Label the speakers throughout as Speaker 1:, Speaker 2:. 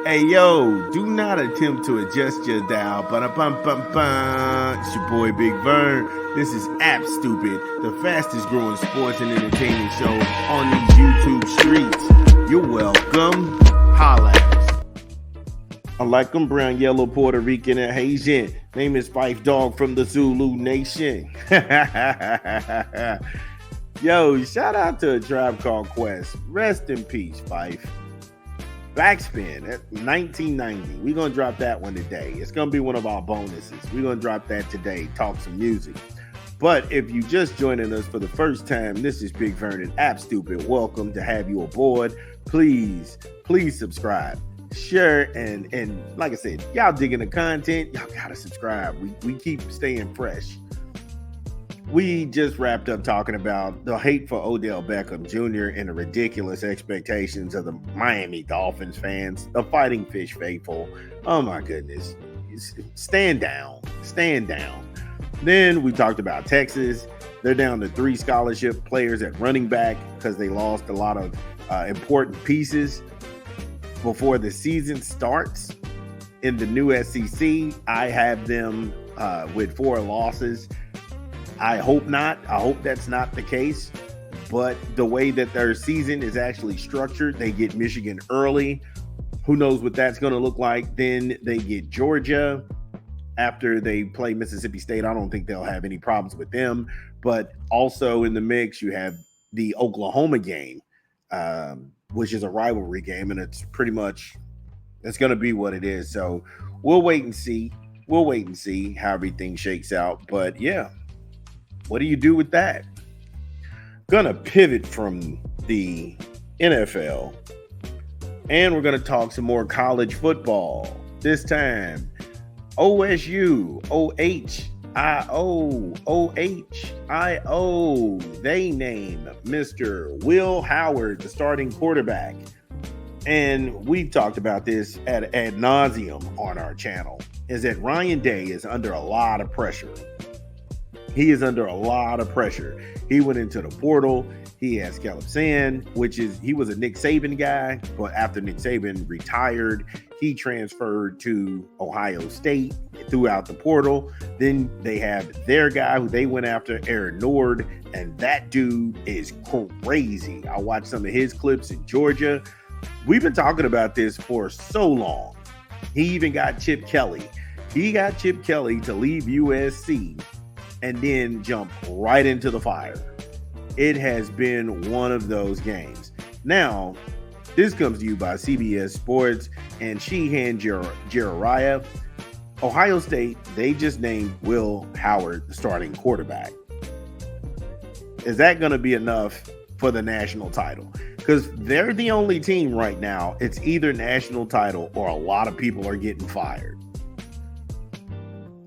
Speaker 1: Hey yo, do not attempt to adjust your dial. Ba-da-bum-bum-bum. It's your boy Big Vern. This is App Stupid, the fastest growing sports and entertainment show on these YouTube streets. You're welcome. Holla at us. I like them brown, yellow, Puerto Rican, and Haitian. Name is Fife Dog from the Zulu Nation. Yo, shout out to A Tribe Called Quest. Rest in peace, Fife. Backspin at 1990. We're going to drop that one today. It's going to be one of our bonuses. We're going to drop that today, talk some music. But if you just joining us for the first time, this is Big Vernon App Stupid. Welcome to have you aboard. Please subscribe, share, and like I said, y'all digging the content, y'all got to subscribe. We keep staying fresh. We just wrapped up talking about the hate for Odell Beckham Jr. and the ridiculous expectations of the Miami Dolphins fans, the Fighting Fish faithful. Oh my goodness. Stand down. Then we talked about Texas. They're down to 3 scholarship players at running back because they lost a lot of important pieces before the season starts. In the new SEC, I have them with 4 losses. I hope not. I hope that's not the case. But the way that their season is actually structured, they get Michigan early. Who knows what that's going to look like? Then they get Georgia after they play Mississippi State. I don't think they'll have any problems with them. But also in the mix, you have the Oklahoma game, which is a rivalry game. And it's pretty much, it's going to be what it is. So we'll wait and see. We'll wait and see how everything shakes out. But yeah. What do you do with that? Gonna pivot from the NFL and we're gonna talk some more college football. This time, OSU, OHIO, they name Mr. Will Howard the starting quarterback. And we've talked about this ad nauseum on our channel, is that Ryan Day is under a lot of pressure. He is under a lot of pressure. He went into the portal. He has Caleb Sand, he was a Nick Saban guy, but after Nick Saban retired, he transferred to Ohio State throughout the portal. Then they have their guy who they went after, Aaron Nord, and that dude is crazy. I watched some of his clips in Georgia. We've been talking about this for so long. He even got Chip Kelly. He got Chip Kelly to leave USC and then jump right into the fire. It has been one of those games. Now, this comes to you by CBS Sports and Sheehan Jeremiah. Ohio State, they just named Will Howard the starting quarterback. Is that going to be enough for the national title? Because they're the only team right now. It's either national title or a lot of people are getting fired.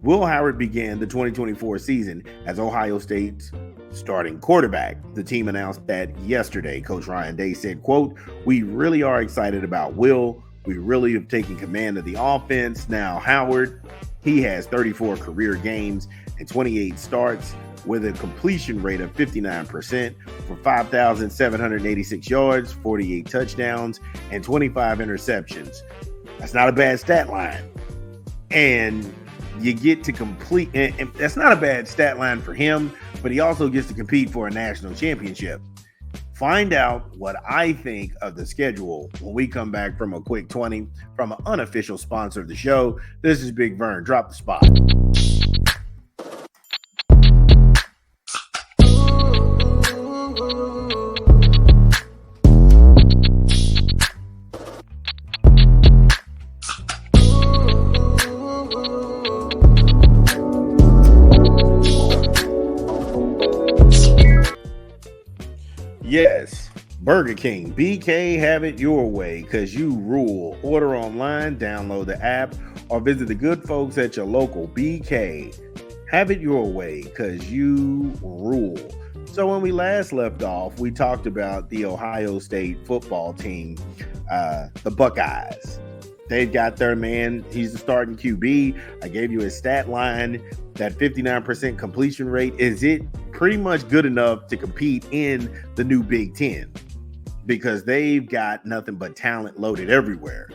Speaker 1: Will Howard began the 2024 season as Ohio State's starting quarterback. The team announced that yesterday. Coach Ryan Day said, quote, "We really are excited about Will. We really have taken command of the offense. Now Howard, he has 34 career games and 28 starts with a completion rate of 59% for 5,786 yards, 48 touchdowns, and 25 interceptions. That's not a bad stat line. And you get to complete, and that's not a bad stat line for him, but he also gets to compete for a national championship. Find out what I think of the schedule when we come back from a quick 20 from an unofficial sponsor of the show. This is Big Vern. Drop the spot. Yes, Burger King, BK, have it your way because you rule. Order online, download the app, or visit the good folks at your local BK. Have it your way because you rule. So when we last left off, we talked about the Ohio State football team, the Buckeyes. They've got their man. He's the starting QB. I gave you a stat line, that 59% completion rate. Is it pretty much good enough to compete in the new Big Ten? Because they've got nothing but talent loaded everywhere.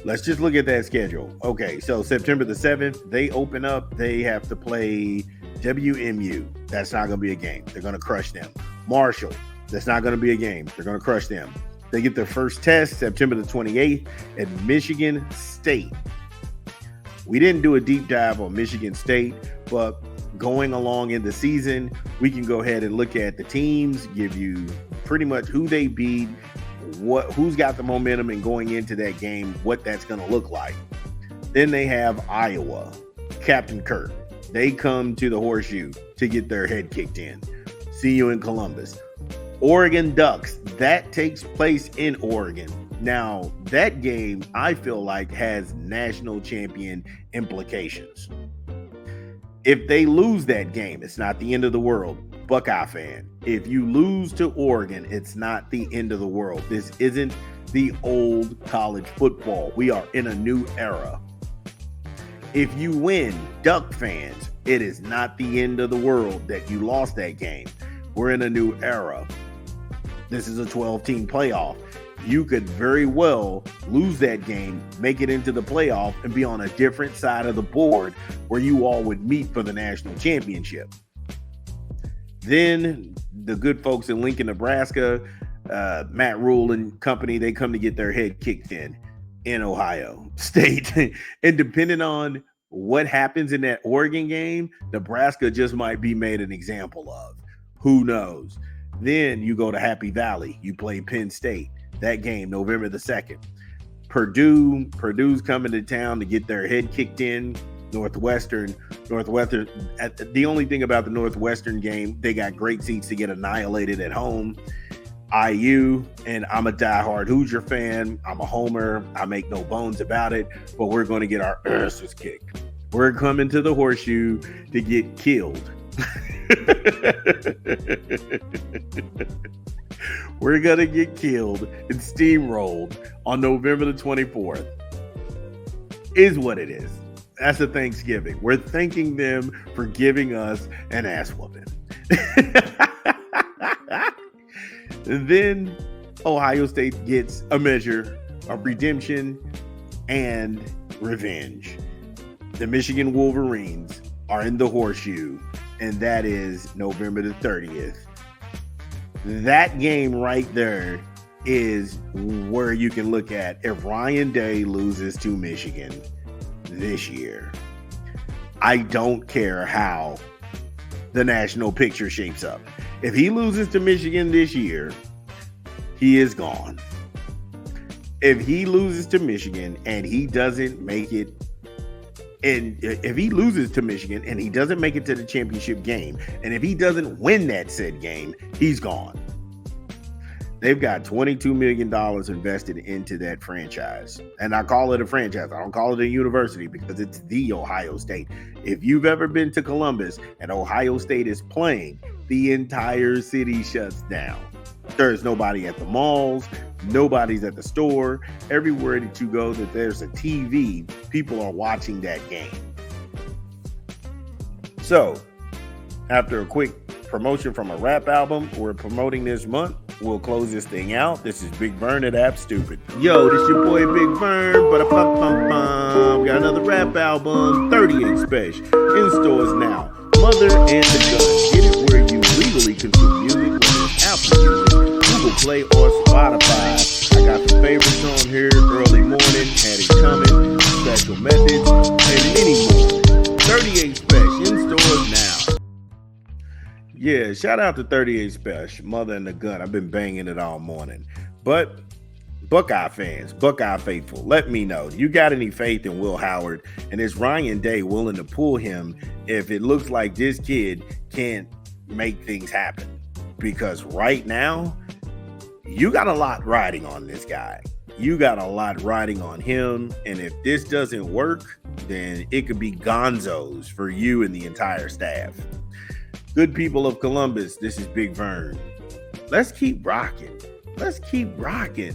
Speaker 1: Let's just look at that schedule. Okay, so September the 7th, they open up. They have to play WMU. That's not going to be a game. They're going to crush them. Marshall. That's not going to be a game. They're going to crush them. They get their first test September the 28th at Michigan State. We didn't do a deep dive on Michigan State, but going along in the season, we can go ahead and look at the teams, give you pretty much who they beat, who's got the momentum, and going into that game, what that's going to look like. Then they have Iowa, Captain Kirk. They come to the Horseshoe to get their head kicked in. See you in Columbus. Oregon Ducks, that takes place in Oregon. Now, that game, I feel like, has national champion implications. If they lose that game, it's not the end of the world. Buckeye fan, if you lose to Oregon, it's not the end of the world. This isn't the old college football. We are in a new era. If you win, Duck fans, it is not the end of the world that you lost that game. We're in a new era. This is a 12-team playoff. You could very well lose that game, make it into the playoff, and be on a different side of the board where you all would meet for the national championship. Then the good folks in Lincoln, Nebraska, Matt Rule and company, they come to get their head kicked in Ohio State. And depending on what happens in that Oregon game, Nebraska just might be made an example of. Who knows? Then you go to Happy Valley. You play Penn State. That game, November the 2nd. Purdue's coming to town to get their head kicked in. Northwestern. The only thing about the Northwestern game, they got great seats to get annihilated at home. IU, and I'm a diehard Hoosier fan. I'm a homer. I make no bones about it, but we're going to get our asses kicked. We're coming to the Horseshoe to get killed. We're going to get killed and steamrolled on November the 24th. Is what it is. That's a Thanksgiving. We're thanking them for giving us an ass whooping. Then Ohio State gets a measure of redemption and revenge. The Michigan Wolverines are in the Horseshoe, and that is November the 30th. That game right there is where you can look at if Ryan Day loses to Michigan this year. I don't care how the national picture shapes up. If he loses to Michigan this year, he is gone. If he loses to Michigan and he doesn't make it, and if he loses to Michigan and he doesn't make it to the championship game, and if he doesn't win that said game, he's gone. They've got $22 million invested into that franchise. And I call it a franchise. I don't call it a university because it's the Ohio State. If you've ever been to Columbus and Ohio State is playing, the entire city shuts down. There's nobody at the malls. Nobody's at the store. Everywhere that you go that there's a TV, people are watching that game. So, after a quick promotion from a rap album we're promoting this month, we'll close this thing out. This is Big Vern at App Stupid. Yo, this your boy Big Vern. We got another rap album, 38 Special, in stores now. Mother and the Gun. Get it where you legally consume music, whether it's Apple Music, Google Play, or Spotify. I got some favorites on here: Early Morning, Had It Coming, Special Methods, and many more. 38 Special, in stores now. Yeah, shout out to 38 Special, Mother and the Gun. I've been banging it all morning. But Buckeye fans, Buckeye faithful, let me know. You got any faith in Will Howard? And is Ryan Day willing to pull him if it looks like this kid can't make things happen? Because right now, you got a lot riding on this guy. You got a lot riding on him. And if this doesn't work, then it could be gonzos for you and the entire staff. Good people of Columbus, this is Big Vern. Let's keep rocking. Let's keep rocking.